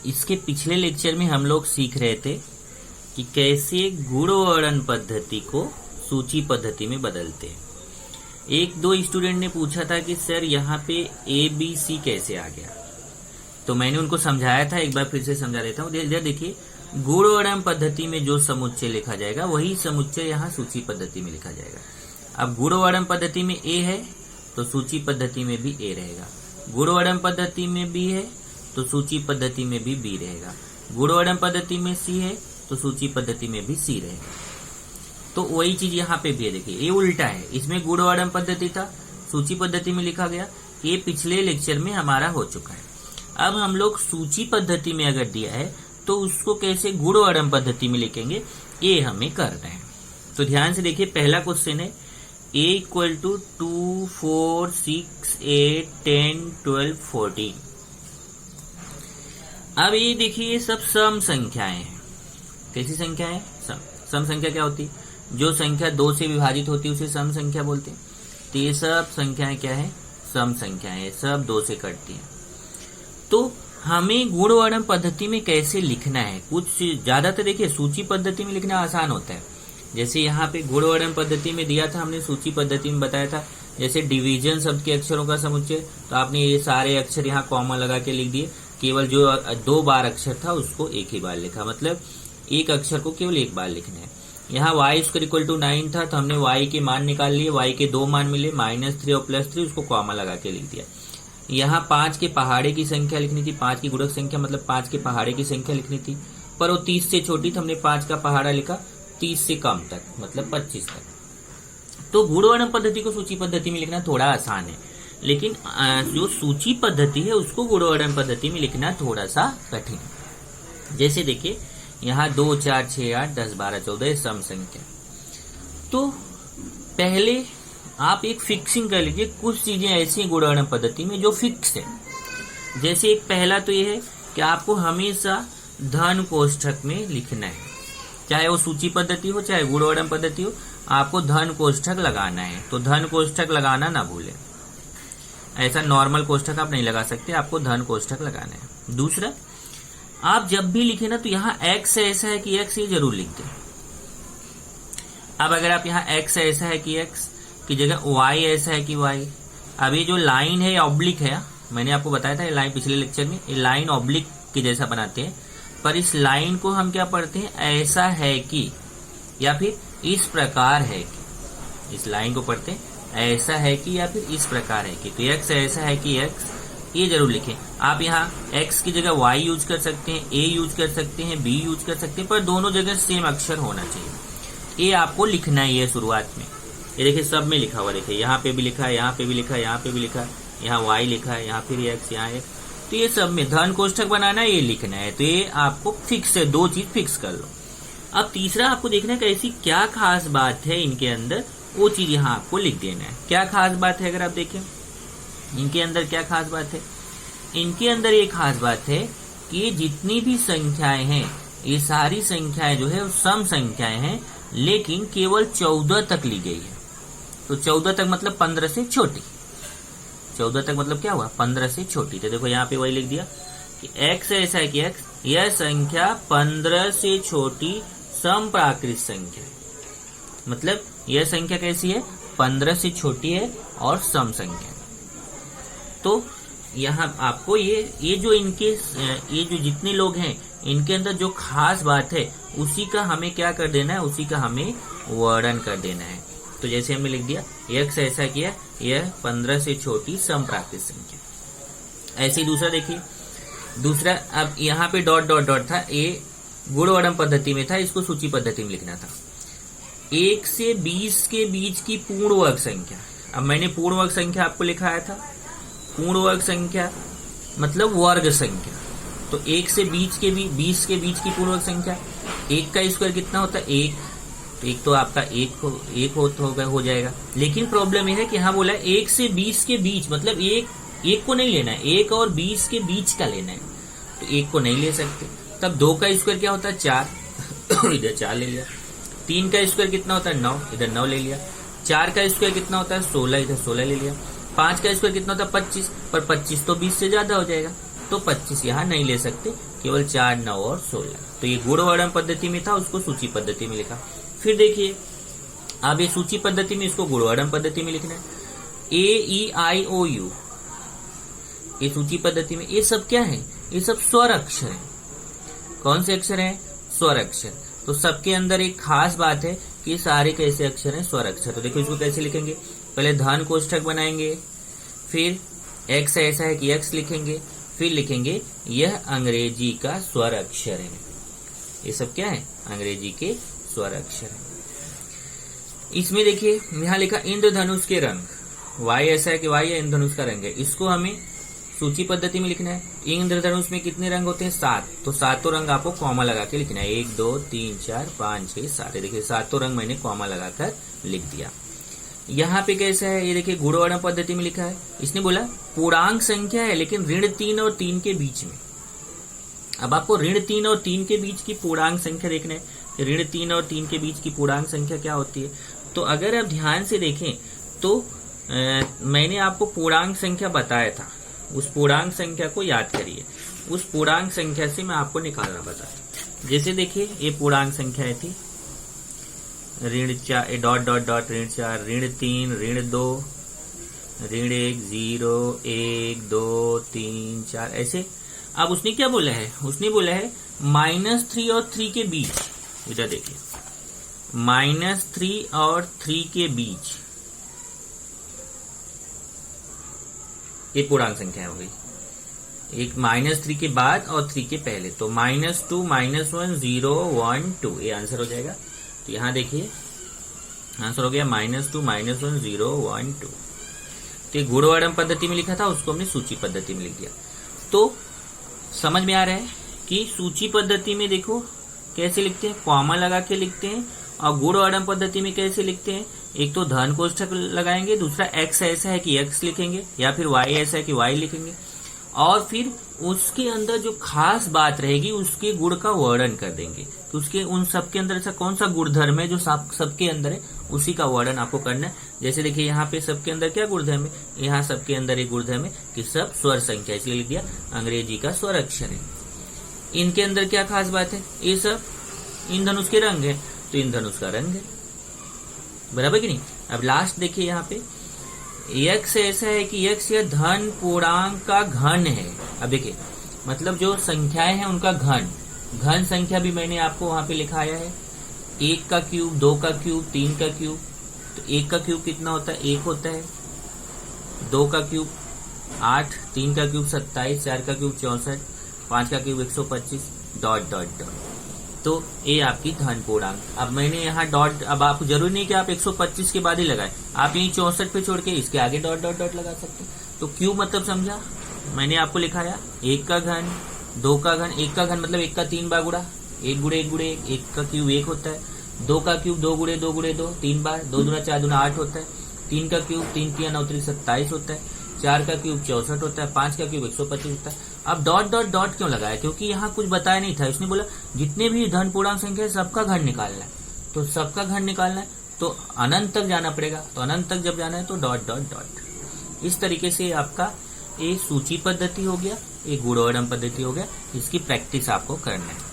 इसके पिछले लेक्चर में हम लोग सीख रहे थे कि कैसे गुणवर्णन पद्धति को सूची पद्धति में बदलते हैं। एक दो स्टूडेंट ने पूछा था कि सर यहाँ पे ए बी सी कैसे आ गया, तो मैंने उनको समझाया था, एक बार फिर से समझा देता हूँ। देखिए, गुणवर्णन पद्धति में जो समुच्चय लिखा जाएगा वही समुच्चय यहाँ सूची पद्धति में लिखा जाएगा। अब गुणवर्णन पद्धति में ए है तो सूची पद्धति में भी ए रहेगा, गुणवर्णन पद्धति में बी है तो सूची पद्धति में भी बी रहेगा, गुणवर्णन पद्धति में सी है तो सूची पद्धति में भी सी रहेगा। तो वही चीज यहाँ पे भी है। देखिए, ये उल्टा है, इसमें गुणवर्णन पद्धति था, सूची पद्धति में लिखा गया। ये पिछले लेक्चर में हमारा हो चुका है। अब हम लोग सूची पद्धति में अगर दिया है तो उसको कैसे गुणवर्णन पद्धति में लिखेंगे, ये हमें करना है। तो ध्यान से देखिए, पहला क्वेश्चन है a इक्वल टू 2, 4, 6, 8, 10, 12, 14। अब ये देखिए, ये सब सम संख्याएं हैं। कैसी संख्या है? सम संख्या क्या होती है? जो संख्या 2 से विभाजित होती है उसे सम संख्या बोलते हैं। तो ये सब संख्याएं क्या है? सम संख्याएं, सब 2 से कटती हैं। तो हमें गुणवर्णन पद्धति में कैसे लिखना है? कुछ ज्यादातर देखिए, सूची पद्धति में लिखना आसान होता है। जैसे यहाँ पे गुणवर्णन पद्धति में दिया था, हमने सूची पद्धति में बताया था, जैसे डिवीजन शब्द के अक्षरों का समुच्चय, तो आपने ये सारे अक्षर यहाँ कॉमा लगा के लिख दिए। केवल जो 2 बार अक्षर था उसको एक ही बार लिखा, मतलब एक अक्षर को केवल एक बार लिखना है। यहाँ y स्क्वायर इक्वल टू 9 था तो हमने y के मान निकाल लिए, y के 2 मान मिले, -3 और +3, उसको कॉमा लगा के लिख दिया। यहाँ 5 के पहाड़े की संख्या लिखनी थी, 5 की गुणक संख्या मतलब 5 के पहाड़े की संख्या लिखनी थी, पर वो 30 से छोटी थी, हमने 5 का पहाड़ा लिखा 30 से कम तक मतलब 25 तक। तो गुणवर्णन पद्धति को सूची पद्धति में लिखना थोड़ा आसान है, लेकिन जो सूची पद्धति है उसको गुणवर्णन पद्धति में लिखना थोड़ा सा कठिन है। जैसे देखिए, यहाँ 2, 4, 6, 8, 10, 12, 14 सम संख्या। तो पहले आप एक फिक्सिंग कर लीजिए, कुछ चीजें ऐसी गुणवर्णन पद्धति में जो फिक्स है। जैसे एक पहला तो ये है कि आपको हमेशा धन कोष्ठक में लिखना है, चाहे वो सूची पद्धति हो चाहे गुणवर्णन पद्धति हो, आपको धन कोष्ठक लगाना है। तो धन कोष्ठक लगाना ना भूलें, ऐसा नॉर्मल कोष्ठक आप नहीं लगा सकते, आपको धन कोष्ठक लगाना है। दूसरा, आप जब भी लिखे ना तो यहाँ x ऐसा है कि x, ये जरूर लिख दें। अब अगर आप यहाँ x ऐसा है कि x की जगह y ऐसा है कि y, अब ये जो लाइन है ऑब्लिक है, मैंने आपको बताया था ये लाइन पिछले लेक्चर में, ये लाइन ऑब्लिक के जैसा बनाते हैं, पर इस लाइन को हम क्या पढ़ते हैं? ऐसा है कि, या फिर इस प्रकार है कि। इस लाइन को पढ़ते हैं ऐसा है कि या फिर इस प्रकार है कि। तो x ऐसा है कि x, ये जरूर लिखें। आप यहाँ x की जगह y यूज कर सकते हैं, a यूज कर सकते हैं, b यूज कर सकते हैं, पर दोनों जगह सेम अक्षर होना चाहिए। ये आपको लिखना ही है शुरुआत में। ये देखिए, सब में लिखा हुआ, देखिए यहाँ पे भी लिखा है, यहाँ पे भी लिखा है, यहाँ पे भी लिखा है, यहाँ y लिखा है, यहाँ फिर x, यहाँ x। तो ये सब में धन कोष्ठक बनाना है, ये लिखना है। तो ये आपको फिक्स है, 2 चीज फिक्स कर लो। अब तीसरा आपको देखना है कि ऐसी क्या खास बात है इनके अंदर, वो चीज यहाँ आपको लिख देना है। क्या खास बात है? अगर आप देखें इनके अंदर क्या खास बात है, इनके अंदर ये खास बात है कि ये जितनी भी संख्याएं हैं, ये सारी संख्याएं जो है वो सम संख्याएं हैं, लेकिन केवल 14 तक ली गई है। तो 14 तक मतलब 15 से छोटी। 14 तक मतलब क्या हुआ? 15 से छोटी। तो देखो यहाँ पे वही लिख दिया कि x ऐसा है कि x, यह संख्या 15 से छोटी सम प्राकृत संख्या है। मतलब यह संख्या कैसी है? 15 से छोटी है और सम संख्या। तो यहाँ आपको ये जो इनके ये जो जितने लोग हैं इनके अंदर जो खास बात है उसी का हमें क्या कर देना है? उसी का हमें वर्णन कर देना है। तो जैसे हमने लिख दिया x ऐसा किया, यह 15 से छोटी सम प्राकृत संख्या। ऐसे ही दूसरा देखिए, दूसरा अब यहाँ पे डॉट डॉट डॉट था, ये गुणवर्णन पद्धति में था, इसको सूची पद्धति में लिखना था। 1 से 20 के बीच की पूर्ण वर्ग संख्या। अब मैंने पूर्ण वर्ग संख्या आपको लिखाया था, पूर्ण वर्ग संख्या मतलब वर्ग संख्या। तो 1 से 20 के बीच की पूर्ण वर्ग संख्या, 1 का स्क्वायर कितना होता है? 1। तो 1 तो आपका 1 हो जाएगा। लेकिन प्रॉब्लम यह है कि यहाँ बोला 1 से 20 के बीच, मतलब 1 को नहीं लेना है, 1 और 20 के बीच का लेना है। तो 1 को नहीं ले सकते। तब 2 का स्क्वायर क्या होता है? 4, इधर 4 ले लिया। 3 का स्क्वायर कितना होता है? 9, इधर 9 ले लिया। 4 का स्क्वायर कितना होता है? 16, इधर 16 ले लिया। 5 का स्क्वायर कितना होता है? 25, पर 25 तो 20 से ज्यादा हो जाएगा। तो 25 यहाँ नहीं ले सकते, केवल 4, 9 और 16। तो ये गुणवर्णन पद्धति में था, उसको सूची पद्धति में लिखा। फिर देखिए अब ये सूची पद्धति में, इसको गुणवर्णन पद्धति में लिखना है। AEIOU, ये सूची पद्धति में, ये सब क्या है? ये सब स्वर अक्षर है। कौन से अक्षर है? स्वर अक्षर। तो सबके अंदर एक खास बात है कि सारे कैसे अक्षर हैं? स्वर अक्षर। तो देखो इसको कैसे लिखेंगे, पहले धन कोष्ठक बनाएंगे, फिर x ऐसा है कि x लिखेंगे, फिर लिखेंगे यह अंग्रेजी का स्वर अक्षर है। ये सब क्या है? अंग्रेजी के स्वर अक्षर है। इसमें देखिए यहाँ लिखा इंद्रधनुष के रंग, y ऐसा है कि y है, इंद्रधनुष का रंग है। इसको हमें सूची पद्धति में लिखना है। इंद्रधनुष में कितने रंग होते हैं? 7। तो सातों रंग आपको कॉमा लगा के लिखना है, 1, 2, 3, 4, 5, 6, 7। देखिए सातों रंग मैंने कॉमा लगाकर लिख दिया। यहाँ पे कैसा है? ये देखिए गुणवर्णन पद्धति में लिखा है। इसने बोला पूर्णांक संख्या है लेकिन ऋण 3 और 3 के बीच में। अब आपको ऋण 3 और 3 के बीच की पूर्णांक संख्या देखना है। ऋण 3 और 3 के बीच की पूर्णांक संख्या क्या होती है? तो अगर आप ध्यान से देखें तो मैंने आपको पूर्णांक संख्या बताया था, उस पूर्णांक संख्या को याद करिए। उस पूर्णांक संख्या से मैं आपको निकालना बताया। जैसे देखिए ये पूर्णांक संख्या थी ऋण 4 डॉट डॉट डॉट ऋण 4, ऋण 3, ऋण 2, ऋण 1, 0, 1, 2, 3, 4 ऐसे। अब उसने क्या बोला है? उसने बोला है -3 और 3 के बीच। इधर देखिए -3 और 3 के बीच ये पूर्णांक संख्या हो गई। एक -3 के बाद और 3 के पहले, तो -2, -1, 0, 1, 2 ये आंसर हो जाएगा। तो यहां देखिए आंसर हो गया -2, -1, 0, 1, 2। तो ये गुणवर्णन पद्धति में लिखा था, उसको हमने सूची पद्धति में लिख दिया। तो समझ में आ रहा है कि सूची पद्धति में देखो कैसे लिखते हैं, कॉमा लगा के लिखते हैं। और गुणवर्णन पद्धति में कैसे लिखते हैं? एक तो धन कोष्ठक लगाएंगे, दूसरा x ऐसा है कि x लिखेंगे, या फिर y ऐसा है कि y लिखेंगे, और फिर उसके अंदर जो खास बात रहेगी उसके गुण का वर्णन कर देंगे कि उसके उन सबके अंदर ऐसा कौन सा गुणधर्म है जो सबके अंदर है, उसी का वर्णन आपको करना है। जैसे देखिए यहाँ पे सबके अंदर क्या गुणधर्म है? यहाँ सबके अंदर एक गुणधर्म है कि सब स्वर संख्या, इसलिए लिख दिया अंग्रेजी का स्वर अक्षर है। इनके अंदर क्या खास बात है? ये सब इंद्रधनुष के रंग है, तो इंद्रधनुष का रंग है, बराबर कि नहीं। अब लास्ट देखिए यहाँ पे x ऐसा है कि x यह धन पूर्णांक का घन है। अब देखिए मतलब जो संख्याएं हैं उनका घन संख्या भी मैंने आपको वहां पे लिखाया है। 1 का क्यूब, 2 का क्यूब, 3 का क्यूब। तो 1 का क्यूब कितना होता है? 1 होता है। 2 का क्यूब 8, 3 का क्यूब 27, 4 का क्यूब 64, 5 का क्यूब 125 डॉट डॉट डॉट। तो ये आपकी धन पूर्णांक। अब मैंने यहाँ डॉट, अब आप जरूरी नहीं कि आप 125 के बाद ही लगाए, आप यही 64 पे छोड़ के इसके आगे डॉट डॉट डॉट लगा सकते। तो क्यूब मतलब समझा, मैंने आपको लिखाया 1 का घन, 2 का घन। 1 का घन मतलब 1 का 3 बार गुणा, 1 गुणे 1 गुणे 1 का क्यूब 1 होता है। 2 का क्यूब 2 गुणे 2 गुणे 2 3 बार, 2 दूना 4 दूना 8 होता है। 3 का क्यूब 3 3 9 3 27 होता है। 4 का क्यूब 64 होता है। 5 का क्यूब 125 होता है। अब डॉट डॉट डॉट क्यों लगाया? क्योंकि यहाँ कुछ बताया नहीं था। इसने बोला जितने भी धन पूर्णांक संख्या है सबका घन निकालना है। तो सबका घन निकालना है तो अनंत तक जाना पड़ेगा। तो अनंत तक जब जाना है तो डॉट डॉट डॉट। इस तरीके से आपका ये सूची पद्धति हो गया, ये गुणवर्णन पद्धति हो गया। इसकी प्रैक्टिस आपको करना है।